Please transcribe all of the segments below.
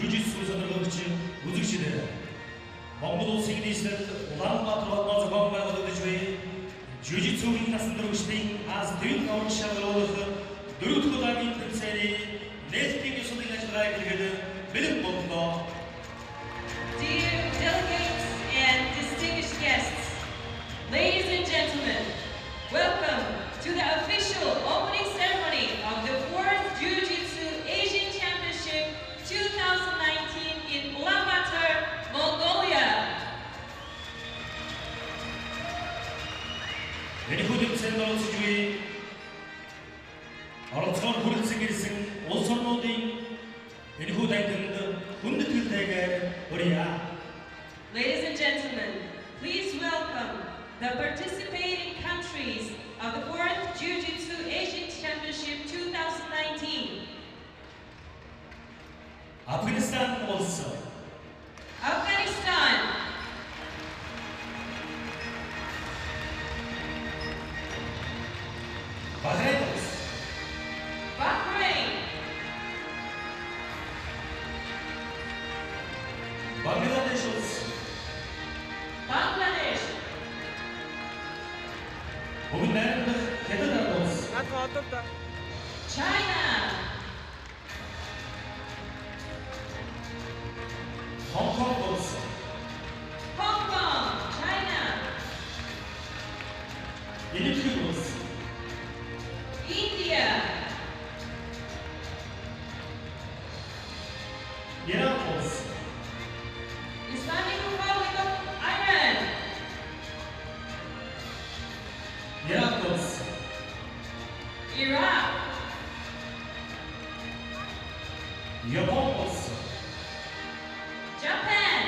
주짓수 선언거치 우직시대 Монгол улсын нийслэл Улаанбаатар хотноо зохион байгуулагдаж буй жижитсүгийн насан туршидын Аз төвийн аврал шалгаруулах дөрөв дэх удаагийн тэмцээний нээлтийн ёслолын ажиллагааг эхлэхэд бэлэн боллоо. Dear delegates and distinguished guests, ladies and gentlemen, welcome to the official opening ceremony of the 4th Jiu-Jitsu Asian Championship 2019 in Ulaanbaatar, Mongolia. Энэхүү тэмцээнд оролцож буй оролцоон хүрэлцэн ирсэн улс орнуудын энэхүү тайлбарт хүндэт хэлтэйгээр хүрье. Ladies and gentlemen, please welcome the participating countries of the 4th Jiu-Jitsu Asian Championship 2019. Афганистан улс, Afghanistan, Бахрейн улс, Bahrain, Бангладеш улс, Bangladesh, бүгд найрамдах Хятад ард улс, China, Хонконг улс, Hong Kong, China, Энэтхэг улс, India, Иран улс, Islamic Republic of Iran, Ирак улс, Iraq, Япон улс, Japan,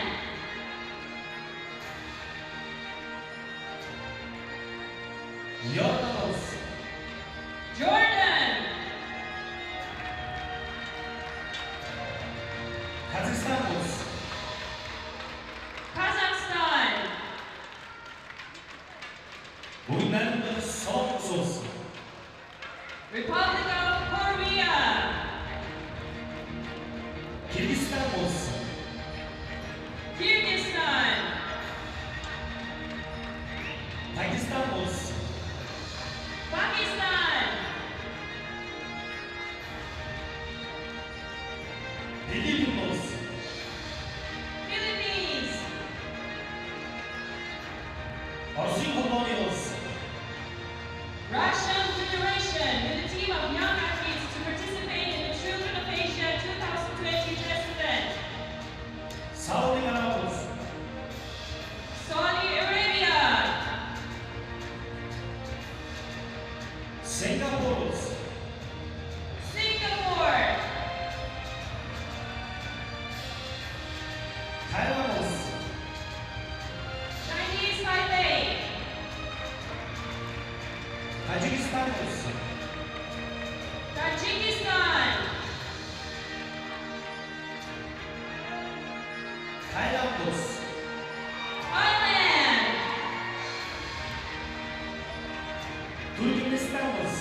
Йордан улс, Jordan, Казахстан улс, Kazakhstan, бүгд найрамдах Солонгос улс, Republic of Korea, Кыргызстан улс, Kyrgyzstan, Пакистан улс, Pakistan, Филиппин улс, Philippines, Оросын холбооны улс, Russian Federation with a team of young athletes to participate in the Children of Asia 2020 dress event. Сауди Араб улс, Saudi Arabia, Сингапур улс, Singapore, Тайвань улс, Chinese Taipei, Тажикстан улс, Tajikistan, Тайланд улс, Thailand, Түркменстан улс,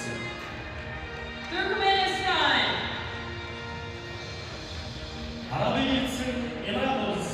Turkmenistan, Араб Эмираттын Эмират улс,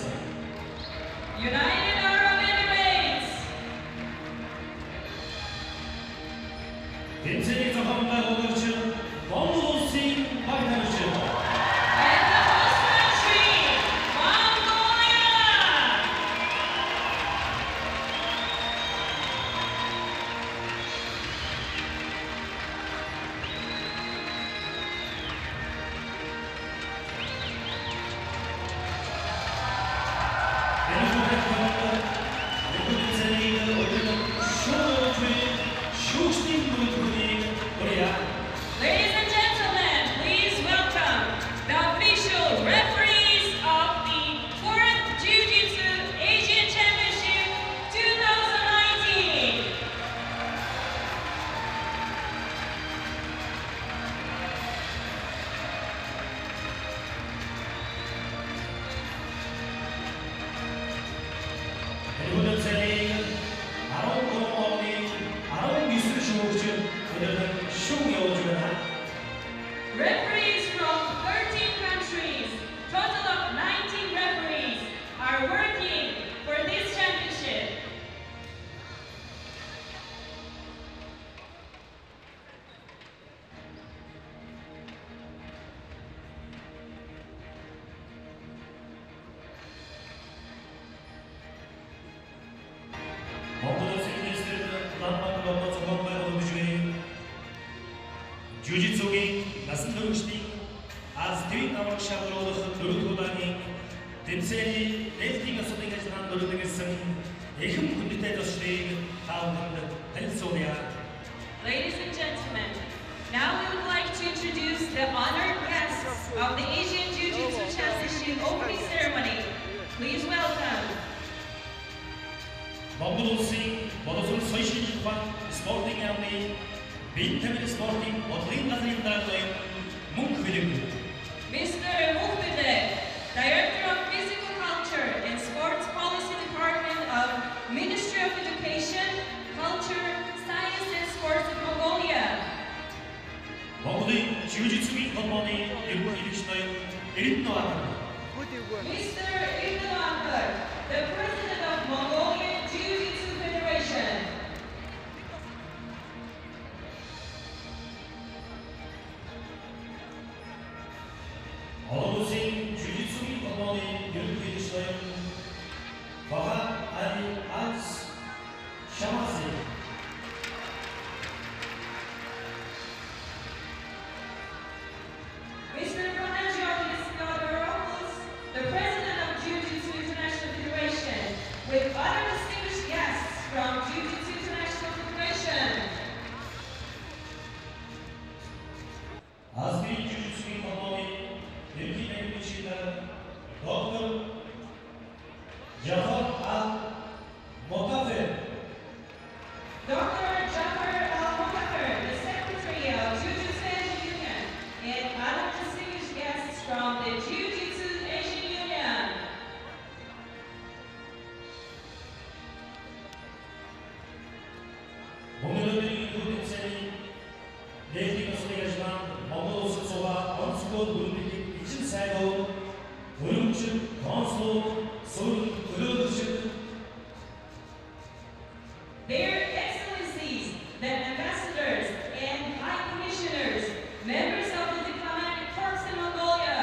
댐셀이 레이팅을 선택하지만 노력하겠음 애흠 군대대 도시의 다음 펜소니아. Ladies and gentlemen, now we would like to introduce the honored guests of the Asian Jiu-Jitsu Championship opening ceremony. Please welcome Mongolosing Monosul Social Japan Sporting Army Bintamil Sporting Modeling Nazarindaradoy Munkvilim. Mr. Mukhbideh, Director of Physical Culture and Sports Policy Department of Ministry of Education, Culture, Science and Sports of Mongolia. Mongoling Jiu-Jitsu Commonly Illusionary Irinnoa. Mr. Ibn Akbar, the President of Mongolian Jiu-Jitsu Federation. Mongoling Jiu-Jitsu Commonly Illusionary Vaha Ali Az Shamazi. Mr. Panagiotis Theodoropoulos, the President of Jiu-Jitsu International Federation, with other distinguished guests from Jiu-Jitsu International Federation. Asli Jiu-Jitsu Commonly Illusionary Dr. Jafar Al-Motafer. Dr. Jafar Al-Motafer, the Secretary of Jiu-Jitsu Asian Union, and other distinguished guests from the Jiu-Jitsu Asian Union. 오늘은 이 레이팅을 소개하지만 몽골 소와 원스포 올림픽 2004도 도용준 원스포 서울 도용준 Their Excellencies, the Ambassadors and High Commissioners, members of the Diplomatic Corps in Mongolia,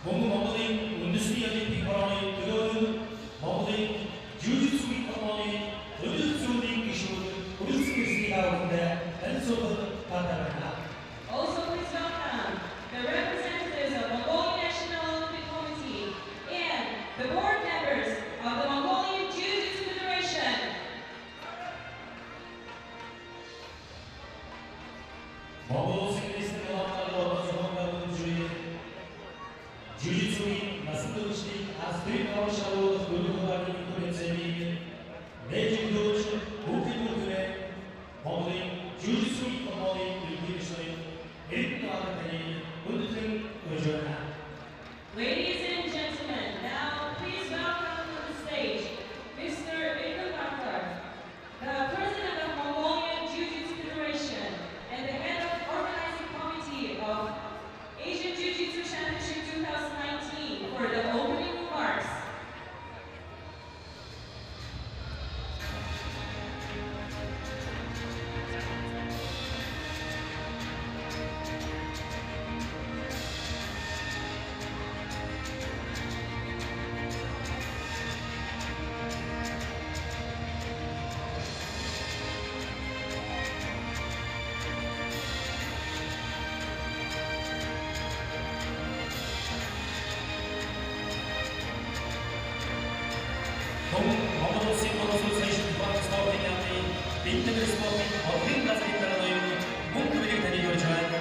몽골인 운동수리 올림픽 허락의 도용 몽골인 주짓수 허락의 도용수리 이슈 우리스미스가 가운데 연속으로 받아갑니다. also please welcome the representatives of Mongolian National Olympic Committee and the board members of the Mongolian Jiu-Jitsu Federation. 몽골 생리스트 허락으로 전문가분 주의 주짓수인 말씀드리신 아스트리 파워샤로 노력하는 인터넷에 내주도시 오피부들의 몽골인 주짓수 커머니 일기시의 일부하는 운동 의존한 Ladies and gentlemen, now please welcome to the stage Mr. Ibn Bakar, the President of Mongolian Jiu-Jitsu Federation and the Head of Organizing Committee of Asian Jiu-Jitsu Championship 2019 for the opening remarks. 몽골 싱어로서 세신 주방 스포팅 아미 빈트를 스포팅 어린 나스리타라는 몽골이 다니고 있지만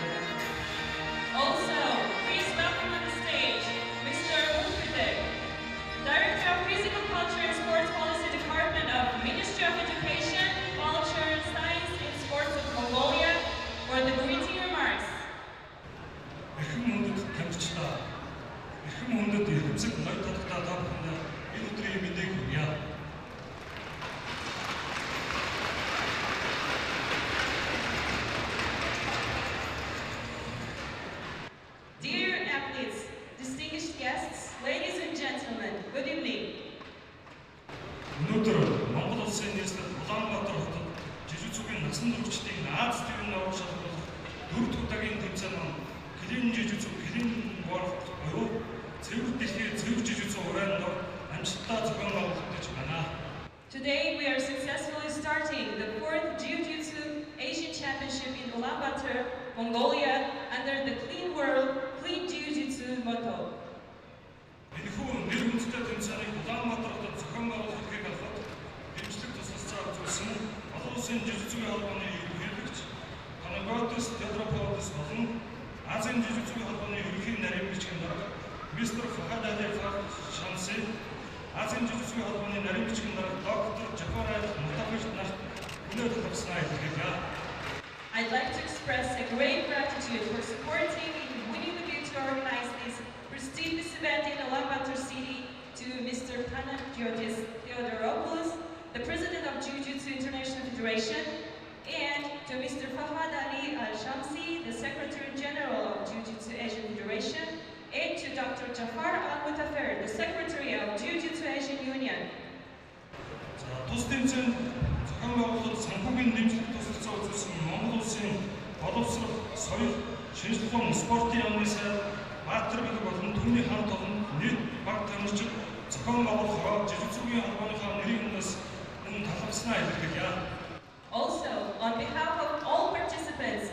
Also, please welcome on the stage Mr. Mukhbideh, Director of Physical Culture and Sports Policy Department of Ministry of Education, Culture, Science and Sports of Mongolia for the greeting remarks. Эрхэм хүндэт тамирчдаа эрхэм хүндэт эрхэмсэг ноён тодогтой та бүхэнд энэ өдрийн мэдээг хүргье. Dear athletes, distinguished guests, ladies and gentlemen, good evening. Өнөөдөр Монгол улсын нийслэл Улаанбаатар хотод жижигцүгийн насан туршидын Аз тивийн авах шалгалт 4 дахь удаагийн тэмцээн нь Клин жижигцүг Клин World буюу цэвэр дэлхийн цэвэр жижигцүү урайнд амжилттай зохион байгуулагдаж байна. Today we are successfully starting the 4th Jiu-Jitsu Asian Championship in Ulaanbaatar, Mongolia under the Clean World, Clean Jiu-Jitsu motto. Энэхүү улсын жижигцгийн холбооны ерөнхийлөгч Панаготис Петрополис болон Азийн жижигцгийн холбооны ерөнхий нарийн бичгийн дарга мистер Фахад Али Шамси, Азийн жижигцгийн холбооны нарийн бичгийн дарга доктор Жафар Мутафич нарт өнөөдөр тавьснаа илэрхийлье. I'd like to express a great gratitude for supporting and winning the bid to organize this prestigious event in Ulaanbaatar City to Mr. Panagiotis Theodoropoulos, the President of Jiu-Jitsu International Federation, and to Mr. Fahad Ali Al-Shamsi, the Secretary General of Jiu-Jitsu Asian Federation, and to Dr. Jafar Al-Mutafer, the Secretary of Jiu-Jitsu Asian Union. Тус тэмцээнд зохион байгуулалт санхүүгийн дэмжлэг тусалцаа үзүүлсэн Монгол улсын боловсрол, соёл, шинжилгээ, спортын яамны сайд Баатар Бэлэг болон түүний хамт олон нийт баг тамирчид зохион байгуулах жижигцгийн холбооныхоо нэрийн өмнөөс мөн талархснаа илэрхийлье. Also, on behalf of all participants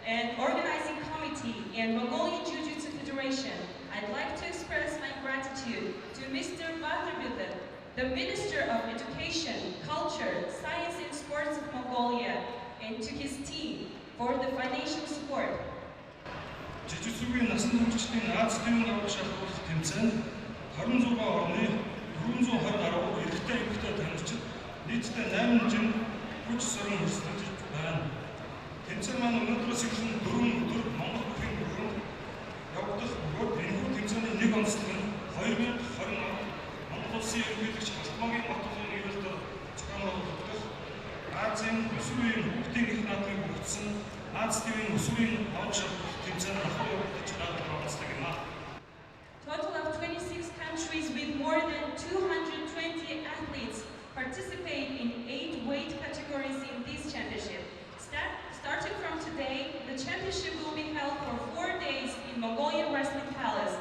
and organizing committee and Mongolian Jiu-Jitsu Federation, I'd like to express my gratitude to Mr. Baatar Bэлэг, the Minister of Education, Culture, Science and Sports of Mongolia, and to his team for the financial support. Жижигцгийн насан туршидын Аз төвийн аврах шалгуулах тэмцээнд 26 орны 420 гаруй эрэгтэй эмэгтэй тамирчид нийтдээ 8 жин хүч сөрөн өрсөлдөж байна. Тэмцээн маань өнөөдрөөс эхлэн 4 өдөр Монгол бүхий бүрэн явагдах бөгөөд энэхүү тэмцээний нэг онцлог нь 2020 онд Монгол улсын ерөнхийлөгч Халтмаагийн батлын нэрээр зохион байгуулагдах Азийн өсвөрийн хүүхдийн их наадмыг бүрдсэн Аз төвийн өсвөрийн аврах шалгуулах тэмцээнд ахуй явагдаж байгаа онцлог юм аа. Total of 26 countries with more than 220 athletes participate in 8 weight categories in this championship. Starting from today, the championship will be held for 4 days in Mongolian Wrestling Palace.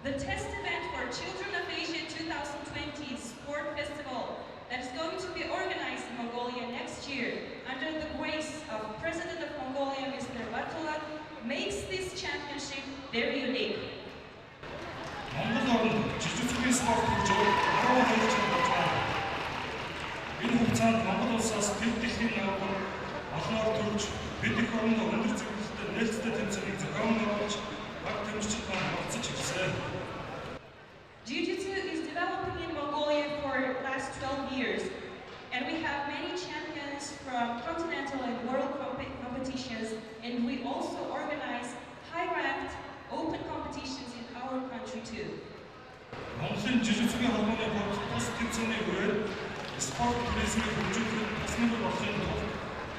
The test event for Children of Asia 2020 Sport Festival that is going to be organized in Mongolia next year under the grace of President of Mongolia, Mr. Batulat, makes this championship very unique. Монгол орнд жижигцгийн спорт хөгжөөд 12 жил болж байна. Энэ хугацаанд Монгол улсаас дэд дэлхийн наагур олноор төрж бид их оронд өндөр зөвлөлтөд нээлттэй тэмцээнийг зохион байгуулж баг тамирчид маань оролцож ирсэн. Jiu-Jitsu is developing in Mongolia for the last 12 years, and we have many champions from continental and world competitions, and we also organize high-ranked open competitions in our country too. Монголын жижигцгийн холбооны бус тэмцээний үеэр спорт туризмыг хөгжүүлэх тусмал болохын тулд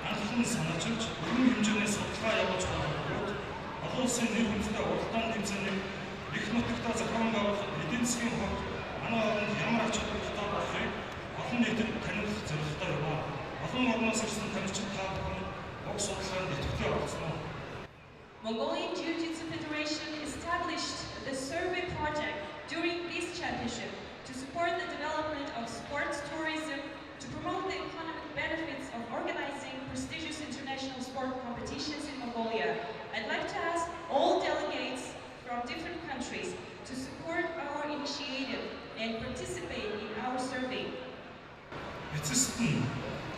анхлан санаачилж өргөн хэмжээний судалгаа явуулж байгаа бөгөөд олон улсын нэр хүндтэй уралдаан тэмцээнийг их нутагтаа зохион байгуулах эдийн засгийн хувьд манай оронд ямар ач холбогдолтой болохыг олон нийтэд таниулах зорилготой юм аа. Олон орноос ирсэн тамирчид та бүхэн уг судалгаанд идэвхтэй оролцсон. Mongolian Jiu-Jitsu Federation established the survey project during this championship to support the development of sports tourism, to promote the economic benefits of organizing prestigious international sport competitions in Mongolia. I'd like to ask all delegates from different countries to support our initiative and participate in our survey. Эцэст нь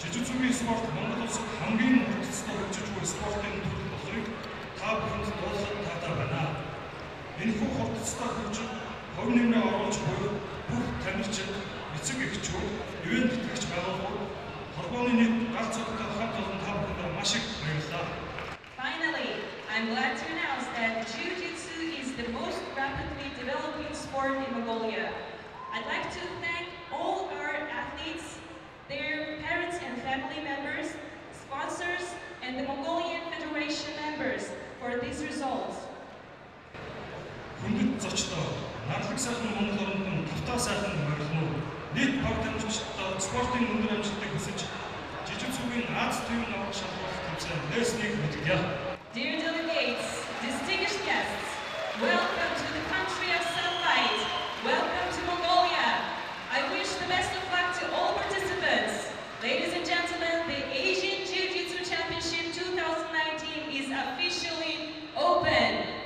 жижигцгийн спорт Монгол улсад хамгийн хурцтай хөгжиж буй спортын төрөл болохыг та бүхэнд дуулахад таатай байна. Энэхүү хурцтай хөгжил хувь нэмрээ оруулж буй бүх тамирчид, эцэг эхчүүд, ивент тэтгэгч байгууллагууд, холбооны нийт галт цогтой хамт олон та бүхэнд маш их баярлалаа. Finally, I'm glad to announce that Jiu-Jitsu is the most rapidly developing sport in Mongolia. I'd like to thank all our athletes, their parents and family members, sponsors, and the Mongolian Federation members for these results. Хүндэт зочдоо надлаг сайхан Монгол оронд тавтаа сайхан морилно. Нийт баг тамирчидаа спортын өндөр амжилтыг хүсэж жижигцгийн Аз төвийн аврах шалгуулах тэмцээн нээснийг мэдгье. Dear delegates, distinguished guests, welcome to the country of sunlight. Welcome to Mongolia. I wish the best of luck to all participants. Ladies and gentlemen, the Asian Jiu-Jitsu Championship 2019 is officially open.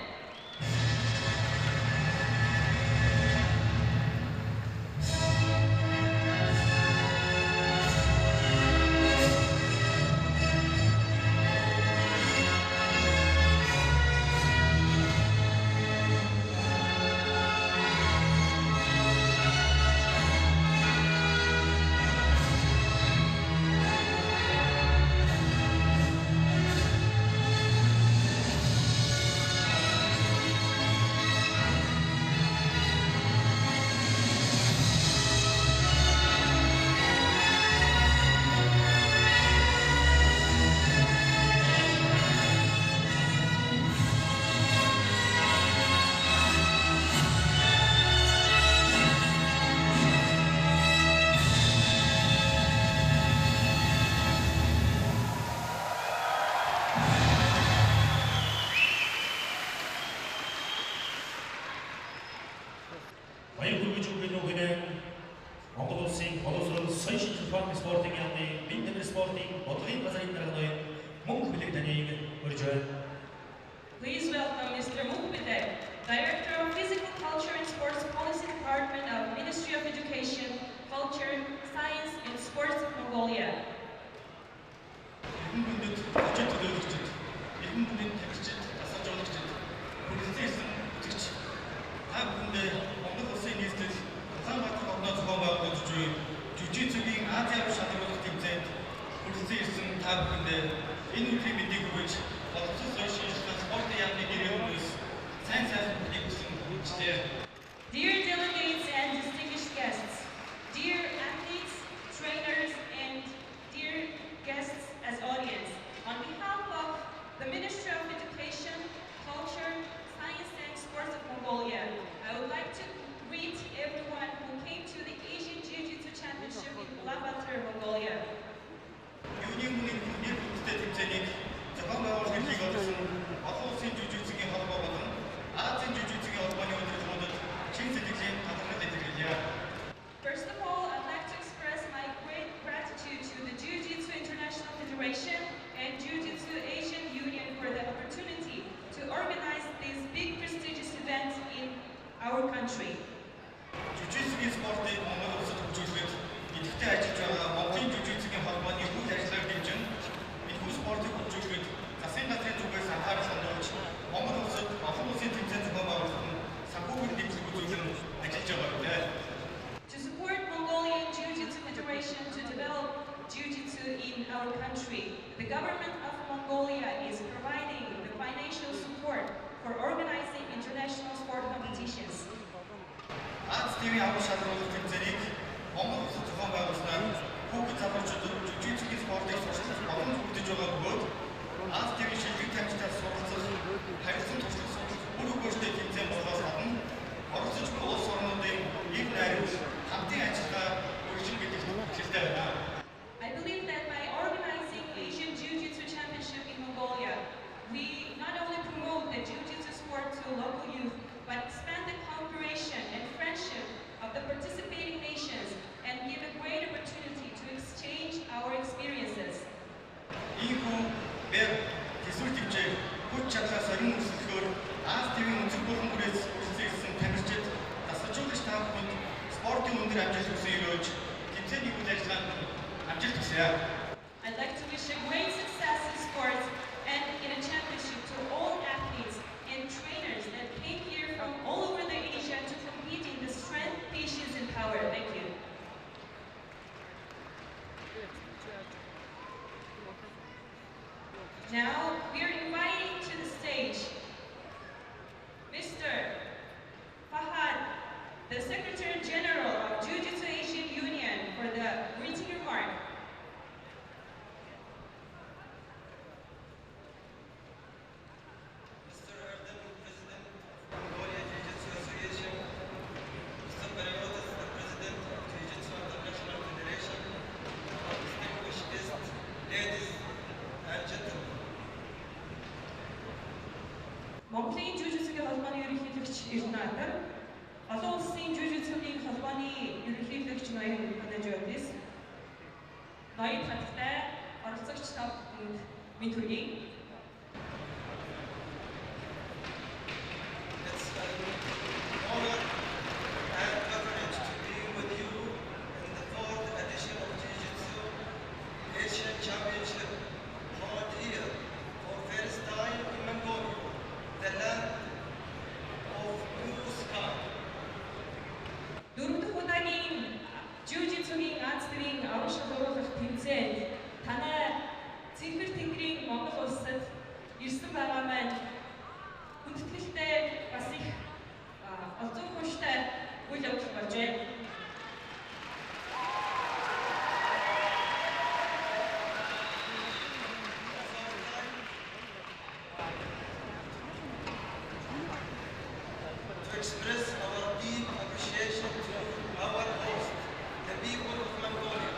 баяр хүргэж өгөх нүгэн Монгол улсын боловсрол соёл шинжилгээ спортын яамны бие дэвсгэр спортын бодлогын газрын дарга мөнх билег таныг урьж байна. Please welcome Mr. Mukbidek, Director of Physical Culture and Sports Policy Department of Ministry of Education, Culture, Science and Sports of Mongolia. Иргэн бүндэд хүчит төлөөлөгчд, иргэн бүндэд тамирчид, дасгал жуулагчид, бүрэлдэхүүн хийсэн үзэгч та бүхэндээ Монгол улсын нийслэл Улаанбаатар хотноо зохион байгуулж буй жүжигчдийн Азийн аварга шалралт тэмцээнд хүрэлцэн ирсэн та бүхэндээ энэ өдрийн мэндийг хүргэж боловсрол соёл шинжилгээ спортын яамны гэрээ өмнөөс сайн сайхан бүхнийг хүсэн хүчтэй. Dear delegates and distinguished guests, dear athletes, trainers, and dear guests as audience, on behalf of the Ministry of Education, Culture, Science and Sports of Mongolia, I would like to greet everyone who came to the Asian Jiu-Jitsu Championship in Ulaanbaatar, Mongolia. Юуны хүний нийт үндэстэй тэмцээнийг зохион байгуулах хэргийг олсон олон улсын жүжигчдийн холбоо болон Азийн жүжигчдийн холбооны удирдлагуудад чин сэтгэлийн талархал илэрхийлье. First of all, I'd like to express my great gratitude to the Jiu-Jitsu International Federation and Jiu-Jitsu Asian Union for the opportunity to organize this big prestigious event in our country. Жүжигчдийн спортыг Монгол улсад хөгжүүлэхэд идэвхтэй ажиллаж байгаа Монголын жүжигчдийн холбооны үйл ажиллагааг дэмжин энэхүү спортыг хөгжүүлэхэд засгийн газрын зүгээс анхаарал хандуулж Монгол улсад олон улсын тэмцээн зохион байгуулалт нь санхүүгийн дэвшлиг үзүүлэн ажиллаж байгаа гэдэг. To support Mongolian Jiu-Jitsu Federation to develop Jiu-Jitsu in our country, the government of Mongolia is providing the financial support for organizing international sport competitions. Аз ТV аварга шалралт тэмцээнийг Монгол улсад зохион байгуулснаар хүүхэд залуучууд жүжигчдийн спортыг сурчлах боломж бүрдэж байгаа бөгөөд Аз ТV шилдэг тамирчдаар суралцах, харилцан туршлах бүр өгөөжтэй тэмцээн болохоос гадна оролцож буй улс орнуудын нэг найраг хамтын ажиллагаа үргэлжлэн гэдэгт итгэлтэй байна. I believe that by organizing Asian Jiu-Jitsu Championship in Mongolia, we not only promote the Jiu-Jitsu sport to local youth, but expand the cooperation and friendship of the participating nations and give a great opportunity to exchange our experiences. Ийхүү бэр төсвөл тэмцээн хүч чадлаа сорин өсөлтөөр Аз ТV-ийн өнцөг болон бүрээс үргэлжлүүлсэн тамирчид, дасгалжуулагч та бүхэнд спортын өндөр амжилт хүсье өрөөж тэмцээний үйл ажиллагаанд амжилт хүсье. I'd like to wish a great success in sports and in a championship to all athletes and trainers that came here from all over the Asia to compete in the strength, patience, and power. Thank you. Now we are inviting to the stage Mr. Fahad, the Secretary General of Jiu-Jitsu Asian Union, for the greeting remark. Mr. Erdem, President of Mongolia Jiu-Jitsu Association, Mr. Bariotis, the President of Jiu-Jitsu International Federation, distinguished guests, ladies and gentlemen. Монголын жүжигчдийн холбооны ерөнхийлөгч Эрдэнэтер, олон улсын жүжигчдийн холбооны ерөнхийлөгч ноён Панажотис, ноён хаттай оролцогч та бүхэнд мэд хүргэе. It's an honor and privilege to be with you in the 4th edition of Jiu-Jitsu Asian Championship held here for first time in Mongolia, the land of blue sky. Дөрөвдөх удаагийн жүжигчдийн Аз ТV-ийн авраг шалралт тэмцээнд танай цэнхэр тэнгэрийн Монгол улсад ирсэн байгаа маань хүндэтгэлтэй бас их олзуун хүчтэй үйл явдал болжээ. To express our deep appreciation to our host, the people of Mongolia.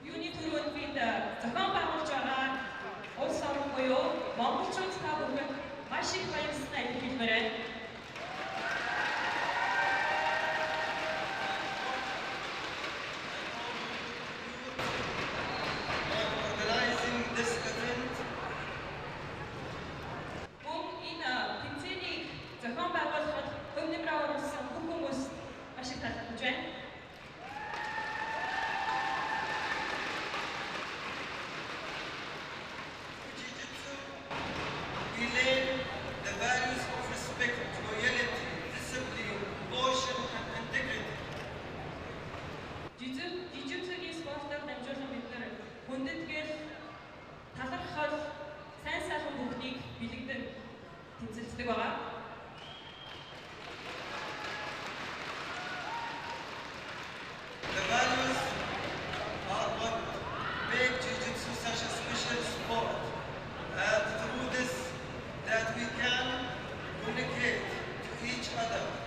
Юуны түрүүнд бид зохион байгуулж байгаа улс орн буюу монголчууд та бүхэнд маш их баярлалаа илэрхийлмээр байна. чиглаад